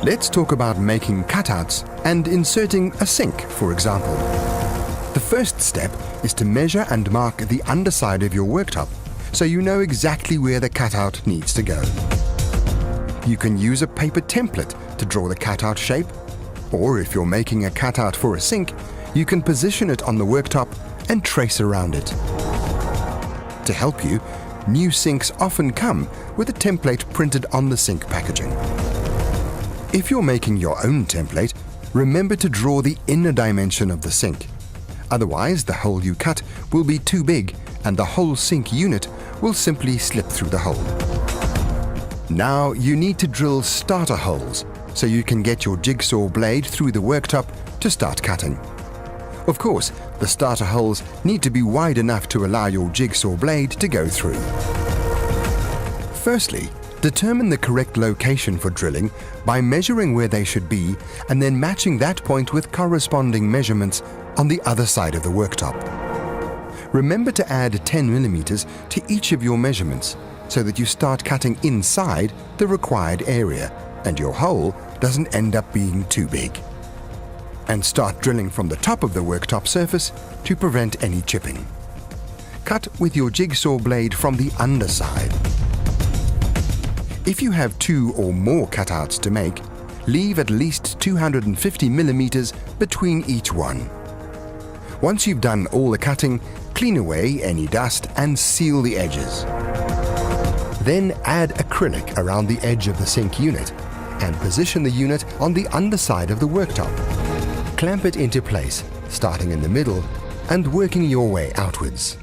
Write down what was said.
Let's talk about making cutouts and inserting a sink, for example. The first step is to measure and mark the underside of your worktop so you know exactly where the cutout needs to go. You can use a paper template to draw the cutout shape, or if you're making a cutout for a sink, you can position it on the worktop and trace around it. To help you, new sinks often come with a template printed on the sink packaging. If you're making your own template, remember to draw the inner dimension of the sink. Otherwise, the hole you cut will be too big and the whole sink unit will simply slip through the hole. Now you need to drill starter holes so you can get your jigsaw blade through the worktop to start cutting. Of course, the starter holes need to be wide enough to allow your jigsaw blade to go through. Firstly, determine the correct location for drilling by measuring where they should be and then matching that point with corresponding measurements on the other side of the worktop. Remember to add 10 millimeters to each of your measurements so that you start cutting inside the required area and your hole doesn't end up being too big. And start drilling from the top of the worktop surface to prevent any chipping. Cut with your jigsaw blade from the underside. If you have 2 or more cutouts to make, leave at least 250 millimeters between each one. Once you've done all the cutting, clean away any dust and seal the edges. Then add acrylic around the edge of the sink unit and position the unit on the underside of the worktop. Clamp it into place, starting in the middle and working your way outwards.